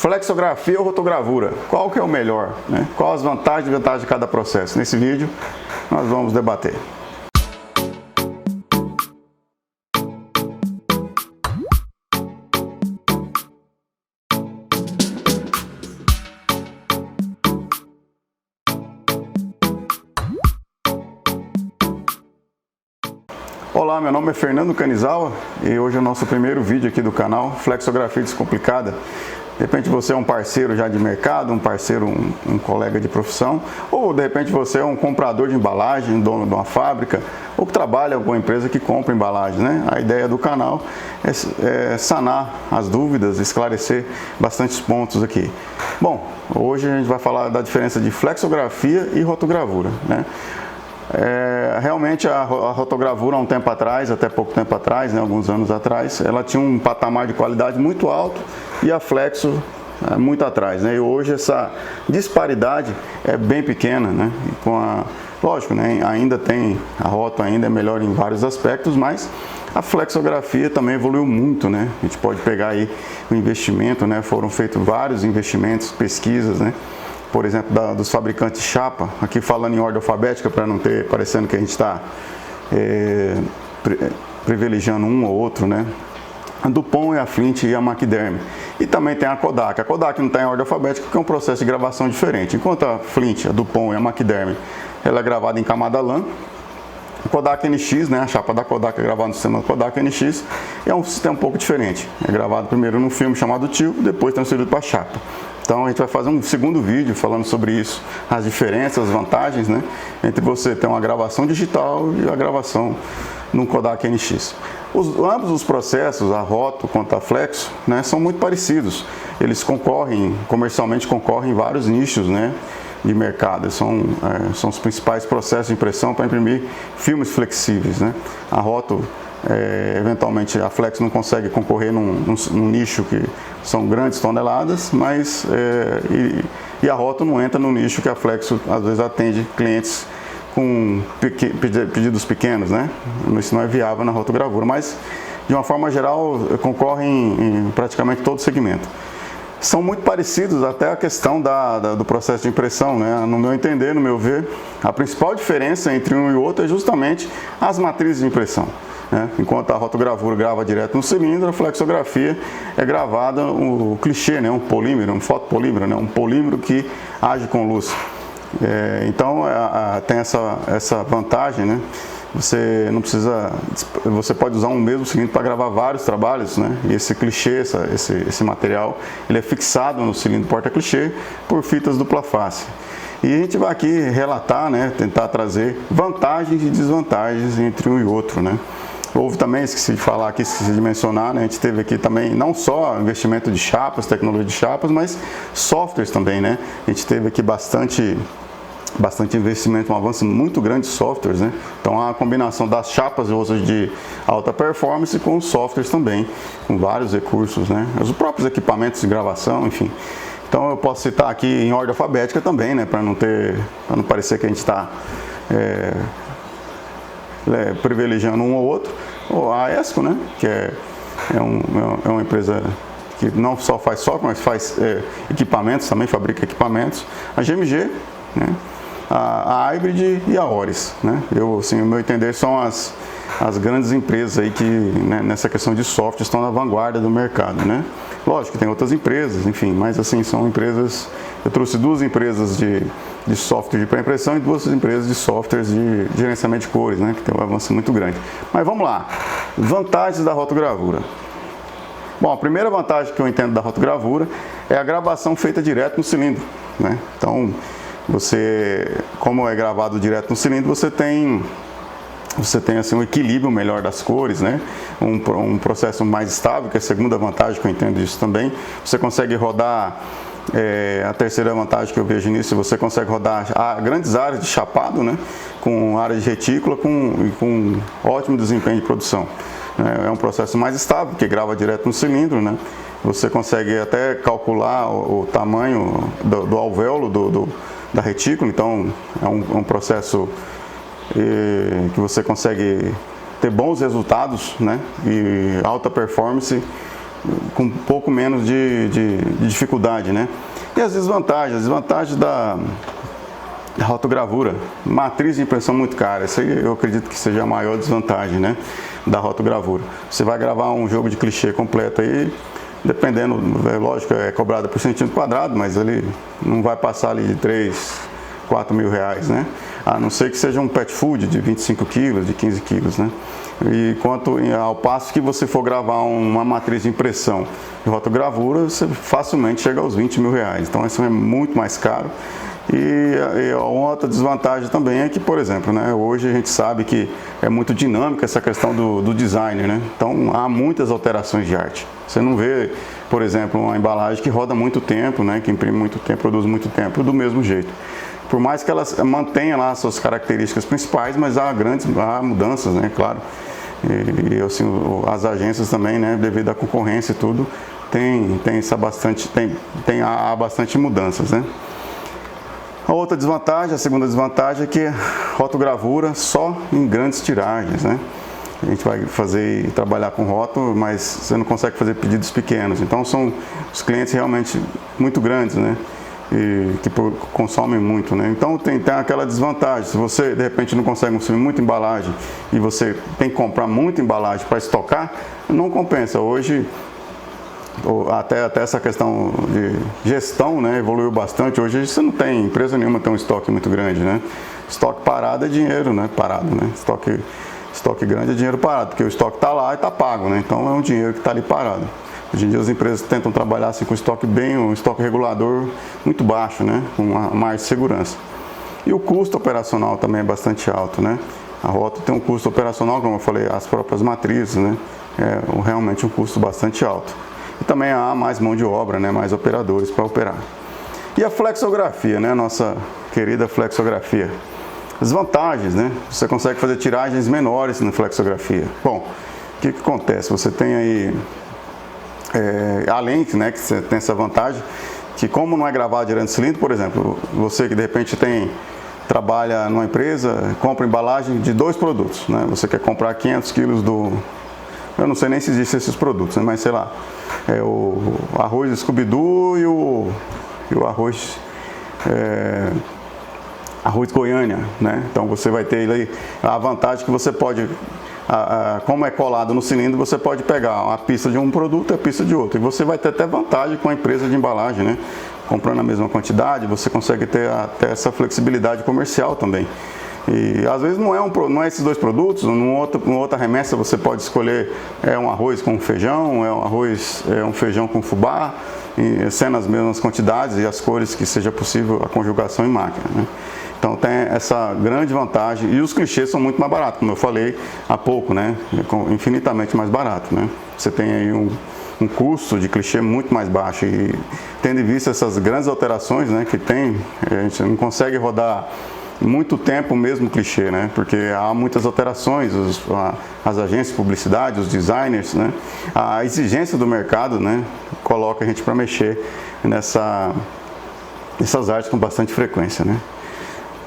Flexografia ou rotogravura? Qual que é o melhor? Né? Quais as vantagens e desvantagens de cada processo? Nesse vídeo nós vamos debater. Olá, meu nome é Fernando Canizawa e hoje é o nosso primeiro vídeo aqui do canal Flexografia Descomplicada. De repente você é um parceiro já de mercado, um parceiro, um colega de profissão, ou de repente você é um comprador de embalagem, dono de uma fábrica, ou que trabalha com uma empresa que compra embalagem, né? A ideia do canal é sanar as dúvidas, esclarecer bastantes pontos aqui. Bom, hoje a gente vai falar da diferença de flexografia e rotogravura, né? Realmente a rotogravura há um tempo atrás, até pouco tempo atrás, né, alguns anos atrás, ela tinha um patamar de qualidade muito alto e a flexo muito atrás, né? E hoje essa disparidade é bem pequena, né? Lógico, né, ainda tem, a roto ainda é melhor em vários aspectos, mas a flexografia também evoluiu muito, né? A gente pode pegar aí o investimento, né? Foram feitos vários investimentos, pesquisas, né? Por exemplo, dos fabricantes de chapa, aqui falando em ordem alfabética para não ter parecendo que a gente está privilegiando um ou outro, né? A Dupont, a Flint e a Macderm. E também tem a Kodak. A Kodak não está em ordem alfabética porque é um processo de gravação diferente. Enquanto a Flint, a Dupont e a Macderm, ela é gravada em camada lã. A Kodak NX, né, a chapa da Kodak é gravada no sistema Kodak NX, é um sistema um pouco diferente. É gravado primeiro num filme chamado TIL, depois transferido para a chapa. Então a gente vai fazer um segundo vídeo falando sobre isso, as diferenças, as vantagens, né, entre você ter uma gravação digital e a gravação no Kodak NX. Ambos os processos, a roto quanto a flexo, né, são muito parecidos. Eles comercialmente concorrem em vários nichos, né, de mercado. São os principais processos de impressão para imprimir filmes flexíveis, né. A roto, eventualmente a flexo não consegue concorrer num nicho que são grandes toneladas, mas a roto não entra no nicho que a flexo às vezes atende clientes com pedidos pequenos, né? Isso não é viável na rotogravura, mas de uma forma geral concorrem em praticamente todo segmento. São muito parecidos até a questão do processo de impressão, né? No meu entender, no meu ver, a principal diferença entre um e o outro é justamente as matrizes de impressão, né? Enquanto a rotogravura grava direto no cilindro, a flexografia é gravada o clichê, né? Um polímero, um fotopolímero, né? Um polímero que age com luz. Então tem essa vantagem, né? Você pode usar um mesmo cilindro para gravar vários trabalhos, né? E esse clichê, esse material, ele é fixado no cilindro porta-clichê por fitas dupla face. E a gente vai aqui relatar, né? Tentar trazer vantagens e desvantagens entre um e outro, né? Houve também, esqueci de falar aqui, esqueci de mencionar, né? A gente teve aqui também não só investimento de chapas, tecnologia de chapas, mas softwares também, né? A gente teve aqui bastante investimento, um avanço muito grande de softwares, né? Então a combinação das chapas hoje de alta performance com os softwares também, com vários recursos, né? Os próprios equipamentos de gravação, enfim. Então eu posso citar aqui em ordem alfabética também, né? Para não parecer que a gente está privilegiando um ou outro. A ESCO, né? Que é uma empresa que não só faz software, mas faz equipamentos, também fabrica equipamentos. A GMG, né? A Hybrid e a Oris, né? Assim, o meu entender, são as grandes empresas aí que, né, nessa questão de software, estão na vanguarda do mercado, né? Lógico que tem outras empresas, enfim, mas assim, são empresas. Eu trouxe duas empresas de software de pré-impressão e duas empresas de softwares de gerenciamento de cores, né? Que tem um avanço muito grande. Mas vamos lá, vantagens da rotogravura. Bom, a primeira vantagem que eu entendo da rotogravura é a gravação feita direto no cilindro, né? Então, como é gravado direto no cilindro, você tem assim, um equilíbrio melhor das cores, né? Um processo mais estável, que é a segunda vantagem que eu entendo disso também. Você consegue rodar, a terceira vantagem que eu vejo nisso, você consegue rodar grandes áreas de chapado, né? Com áreas de retícula, com ótimo desempenho de produção. É um processo mais estável, que grava direto no cilindro, né? Você consegue até calcular o tamanho do alvéolo da retícula, então é um processo que você consegue ter bons resultados, né, e alta performance com um pouco menos de dificuldade, né? E as desvantagens da rotogravura, matriz de impressão muito cara, isso aí eu acredito que seja a maior desvantagem, né, da rotogravura. Você vai gravar um jogo de clichê completo aí, dependendo, lógico, é cobrado por centímetro quadrado, mas ele não vai passar ali de 3, 4 mil reais, né? A não ser que seja um pet food de 25 quilos, de 15 quilos, né? E quanto ao passo que você for gravar uma matriz de impressão de rotogravura, você facilmente chega aos 20 mil reais. Então isso é muito mais caro. E outra desvantagem também é que, por exemplo, né, hoje a gente sabe que é muito dinâmica essa questão do design, né? Então há muitas alterações de arte. Você não vê, por exemplo, uma embalagem que roda muito tempo, né, que imprime muito tempo, produz muito tempo do mesmo jeito. Por mais que ela mantenha lá suas características principais, mas há mudanças, né, claro. E assim, as agências também, né, devido à concorrência e tudo, há bastante mudanças, né. A outra desvantagem, a segunda desvantagem é que rotogravura só em grandes tiragens, né. A gente vai fazer e trabalhar com roto, mas você não consegue fazer pedidos pequenos. Então são os clientes realmente muito grandes, né, e que consomem muito, né? Então tem aquela desvantagem. Se você de repente não consegue consumir muita embalagem e você tem que comprar muita embalagem para estocar, não compensa. Hoje até essa questão de gestão, né, evoluiu bastante. Hoje você não tem, empresa nenhuma tem um estoque muito grande, né? Estoque parado é dinheiro, né? Parado, né? Estoque grande é dinheiro parado, porque o estoque está lá e está pago, né? Então é um dinheiro que está ali parado. Hoje em dia as empresas tentam trabalhar assim, com um estoque regulador muito baixo, né? Com mais segurança. E o custo operacional também é bastante alto, né? A Roto tem um custo operacional, como eu falei, as próprias matrizes, né? É realmente um custo bastante alto. E também há mais mão de obra, né? Mais operadores para operar. E a flexografia, né? Nossa querida flexografia. As vantagens, né? Você consegue fazer tiragens menores na flexografia. Bom, o que acontece? Você tem aí, além, né, que você tem essa vantagem, que como não é gravado direto no cilindro, por exemplo, você que de repente trabalha numa empresa, compra embalagem de 2 produtos, né? Você quer comprar 500 quilos eu não sei nem se existem esses produtos, né? Mas sei lá, o arroz Scooby-Doo e o arroz Goiânia, né? Então você vai ter aí a vantagem que você pode, como é colado no cilindro, você pode pegar a pista de um produto e a pista de outro. E você vai ter até vantagem com a empresa de embalagem, né? Comprando a mesma quantidade, você consegue ter até essa flexibilidade comercial também. E às vezes não é esses 2 produtos, numa outra remessa você pode escolher um arroz com feijão, um feijão com fubá, sendo as mesmas quantidades e as cores que seja possível a conjugação em máquina, né? Então tem essa grande vantagem, e os clichês são muito mais baratos, como eu falei há pouco, né? Infinitamente mais barato, né? Você tem aí um custo de clichê muito mais baixo, e tendo em vista essas grandes alterações, né, que tem, a gente não consegue rodar muito tempo o mesmo clichê, né? Porque há muitas alterações, as agências de publicidade, os designers, né? A exigência do mercado, né, coloca a gente para mexer nessas artes com bastante frequência, né?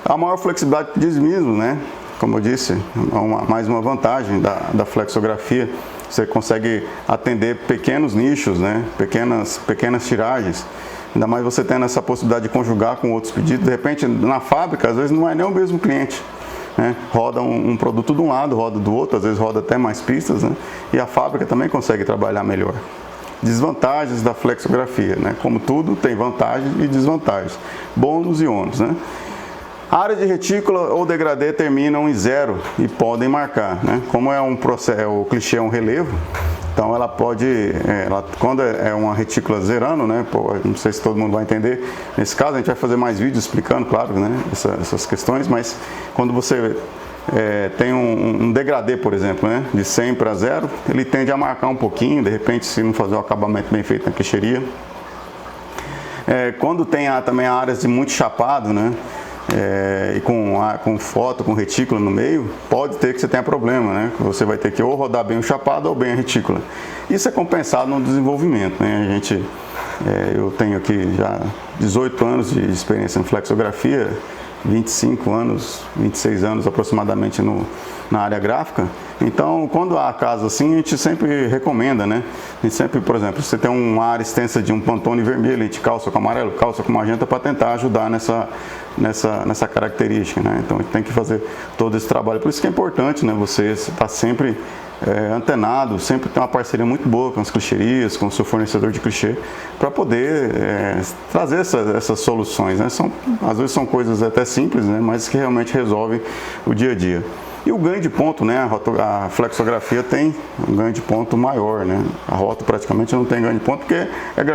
A maior flexibilidade de pedidos, né? Como eu disse, mais uma vantagem da flexografia. Você consegue atender pequenos nichos, né? Pequenas tiragens. Ainda mais você tendo essa possibilidade de conjugar com outros pedidos. De repente, na fábrica, às vezes não é nem o mesmo cliente, né? Roda um produto de um lado, roda do outro, às vezes roda até mais pistas, né? E a fábrica também consegue trabalhar melhor. Desvantagens da flexografia, né? Como tudo, tem vantagens e desvantagens. Bônus e ônus, né? A área de retícula ou degradê terminam em 0 e podem marcar, né? Como é um processo, o clichê é um relevo, então ela pode, quando é uma retícula zerando, né? Não sei se todo mundo vai entender. Nesse caso a gente vai fazer mais vídeos explicando, claro, né? Essas questões, mas quando você tem um degradê, por exemplo, né? De 100 para 0, ele tende a marcar um pouquinho, de repente, se não fazer o acabamento bem feito na queixeria. Quando tem também áreas de muito chapado, né? E com foto, com retícula no meio, pode ter que você tenha problema, né? Você vai ter que ou rodar bem o chapado ou bem a retícula. Isso é compensado no desenvolvimento, né? Eu tenho aqui já 18 anos de experiência em flexografia, 25 anos, 26 anos aproximadamente na área gráfica. Então, quando há casos assim, a gente sempre recomenda, né? A gente sempre, por exemplo, você tem uma área extensa de um Pantone vermelho, a gente calça com amarelo, calça com magenta para tentar ajudar nessa característica, né? Então, a gente tem que fazer todo esse trabalho. Por isso que é importante, né? Você estar sempre antenado, sempre ter uma parceria muito boa com as clichêrias, com o seu fornecedor de clichê, para poder trazer essas soluções, né? Às vezes são coisas até simples, né? Mas que realmente resolvem o dia a dia. E o ganho de ponto, né? A flexografia tem um ganho de ponto maior, né? A rótula praticamente não tem ganho de ponto porque,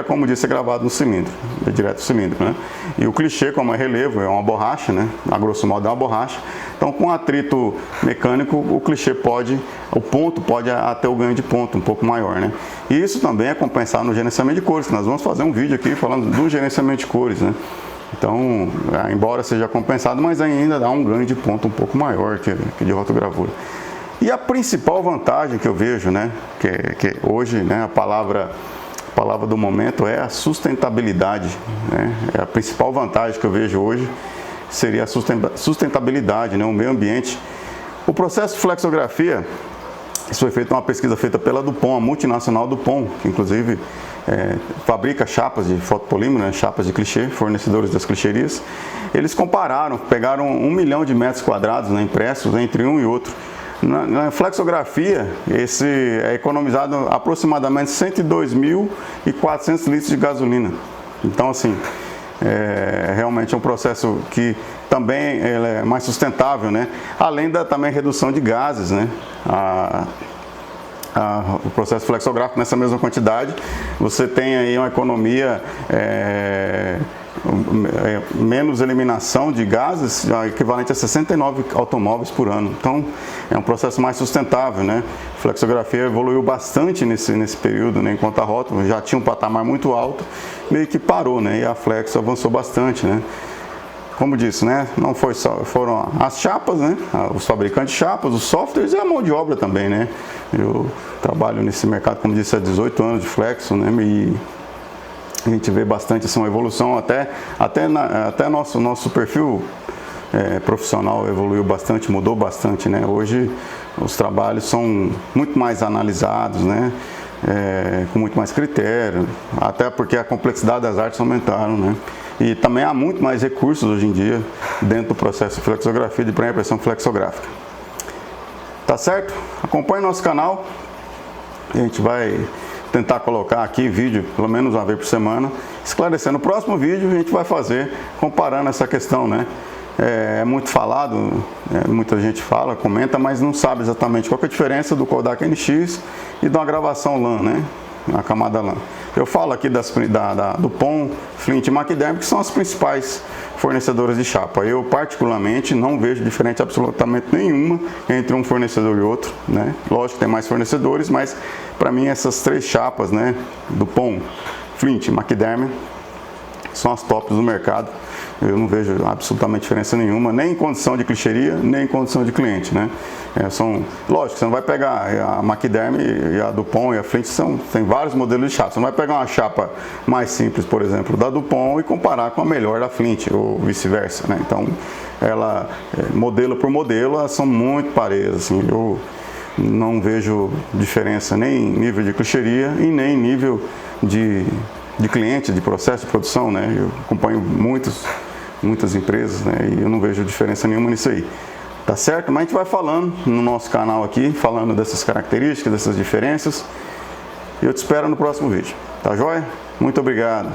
como disse, é gravado no cilindro, é direto do cilindro, né? E o clichê, como é relevo, é uma borracha, né? A grosso modo é uma borracha. Então, com atrito mecânico, o ponto pode ter o ganho de ponto um pouco maior, né? E isso também é compensado no gerenciamento de cores. Nós vamos fazer um vídeo aqui falando do gerenciamento de cores, né? Então, embora seja compensado, mas ainda dá um ganho de ponto um pouco maior que de rotogravura. E a principal vantagem que eu vejo, né, que hoje, né, a palavra do momento é a sustentabilidade, né? É a principal vantagem que eu vejo hoje seria a sustentabilidade, né, o meio ambiente. O processo de flexografia, isso foi feita uma pesquisa feita pela Dupont, a multinacional Dupont, que inclusive fabrica chapas de fotopolímero, né, chapas de clichê, fornecedores das clichêrias. Eles pegaram 1 milhão de metros quadrados, né, impressos entre um e outro. Na flexografia, é economizado aproximadamente 102.400 litros de gasolina. Então, assim, realmente é um processo que também é mais sustentável, né? Além da também redução de gases, né? O processo flexográfico nessa mesma quantidade, você tem aí uma economia, menos eliminação de gases, equivalente a 69 automóveis por ano. Então, é um processo mais sustentável, né? A flexografia evoluiu bastante nesse período, né? Enquanto a rótula já tinha um patamar muito alto, meio que parou, né? E a flex avançou bastante, né? Como disse, né? Não foram as chapas, né? Os fabricantes de chapas, os softwares e a mão de obra também, né? Eu trabalho nesse mercado, como disse, há 18 anos de flexo, né? E a gente vê bastante assim, uma evolução, até nosso perfil profissional evoluiu bastante, mudou bastante, né? Hoje os trabalhos são muito mais analisados, né? Com muito mais critério, até porque a complexidade das artes aumentaram, né? E também há muito mais recursos hoje em dia dentro do processo de flexografia, de pré-impressão flexográfica. Tá certo? Acompanhe nosso canal. A gente vai tentar colocar aqui vídeo, pelo menos uma vez por semana, esclarecendo. No próximo vídeo a gente vai fazer, comparando essa questão, né? É muito falado, muita gente fala, comenta, mas não sabe exatamente qual que é a diferença do Kodak NX e de uma gravação LAN, né? A camada LAN. Eu falo aqui da Dupont, Flint e Maquiderm, que são as principais fornecedoras de chapa. Eu, particularmente, não vejo diferença absolutamente nenhuma entre um fornecedor e outro, né? Lógico que tem mais fornecedores, mas para mim essas três chapas, né? Dupont, Flint e Maquiderm são as tops do mercado. Eu não vejo absolutamente diferença nenhuma, nem em condição de clichêria, nem em condição de cliente, né? Lógico, você não vai pegar a Maquiderm e a Dupont e a Flint, tem vários modelos de chapa. Você não vai pegar uma chapa mais simples, por exemplo, da Dupont e comparar com a melhor da Flint, ou vice-versa, né? Então, modelo por modelo, elas são muito parelhas, assim. Eu não vejo diferença nem em nível de clichêria e nem em nível de cliente, de processo de produção, né? Eu acompanho muitas empresas, né? E eu não vejo diferença nenhuma nisso aí. Tá certo? Mas a gente vai falando no nosso canal aqui, falando dessas características, dessas diferenças. E eu te espero no próximo vídeo. Tá joia? Muito obrigado.